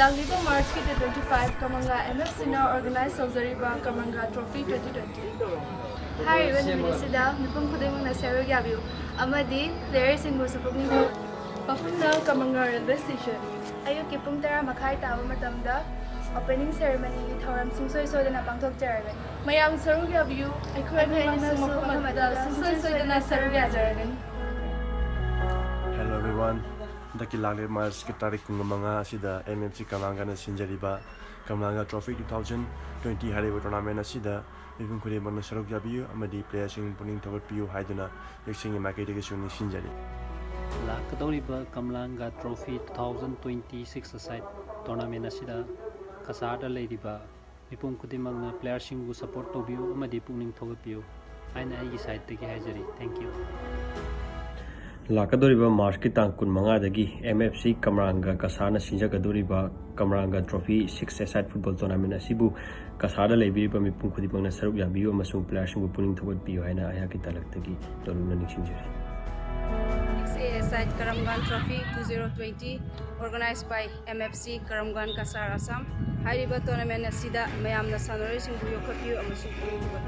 Langlipa March 25 Kamranga MFC Organised Kamranga Trophy 2020. Hi, everyone. Sida, nipong kudimong na Sero Gabiu. Amadi, players in Musupugni. Papuna Kamranga Railway Station. Ayok kipong tara makai tawa matamda. Opening ceremony Huirem sungsoy soy na pangtok jaragan. Mayang Sero Gabiu, ay kuya na sumapamada, sungsoy soy na Sero Gabiu. Hello everyone. Daki Langlipa March tarik Nngombam sida MFC Kamranga na sinjariba Kamranga Trophy 2020 hariba tournament asida mipum khudimang na saruk yabiyu amadi players sing puning thawatpiyu haiduna yaksing market sung sinjari Lakadoriba Kamranga Trophy 2026 aside tournament asida kasada leidiba mipum khudimang na players sing bu support tobiyu amadi puning thawatpiyu aina ai side tagi haijari. Thank you. Lakadoriba March ki tang kun manga dagi MFC Kamranga kasana sinjagadoriba Kamranga Trophy 6-a-side football tournament asibu kasada leibiriba mipum khudimang na saruk yabiyu amasung players bu puning thawat piyu haina aya ki talaktagi toluna ningsinjari 6-a-side Kamranga Trophy 2020 organized by MFC Kamranga Kasar Assam hariba tournament asida mayamna sanori singbu yokhapiyu amasung puning thawat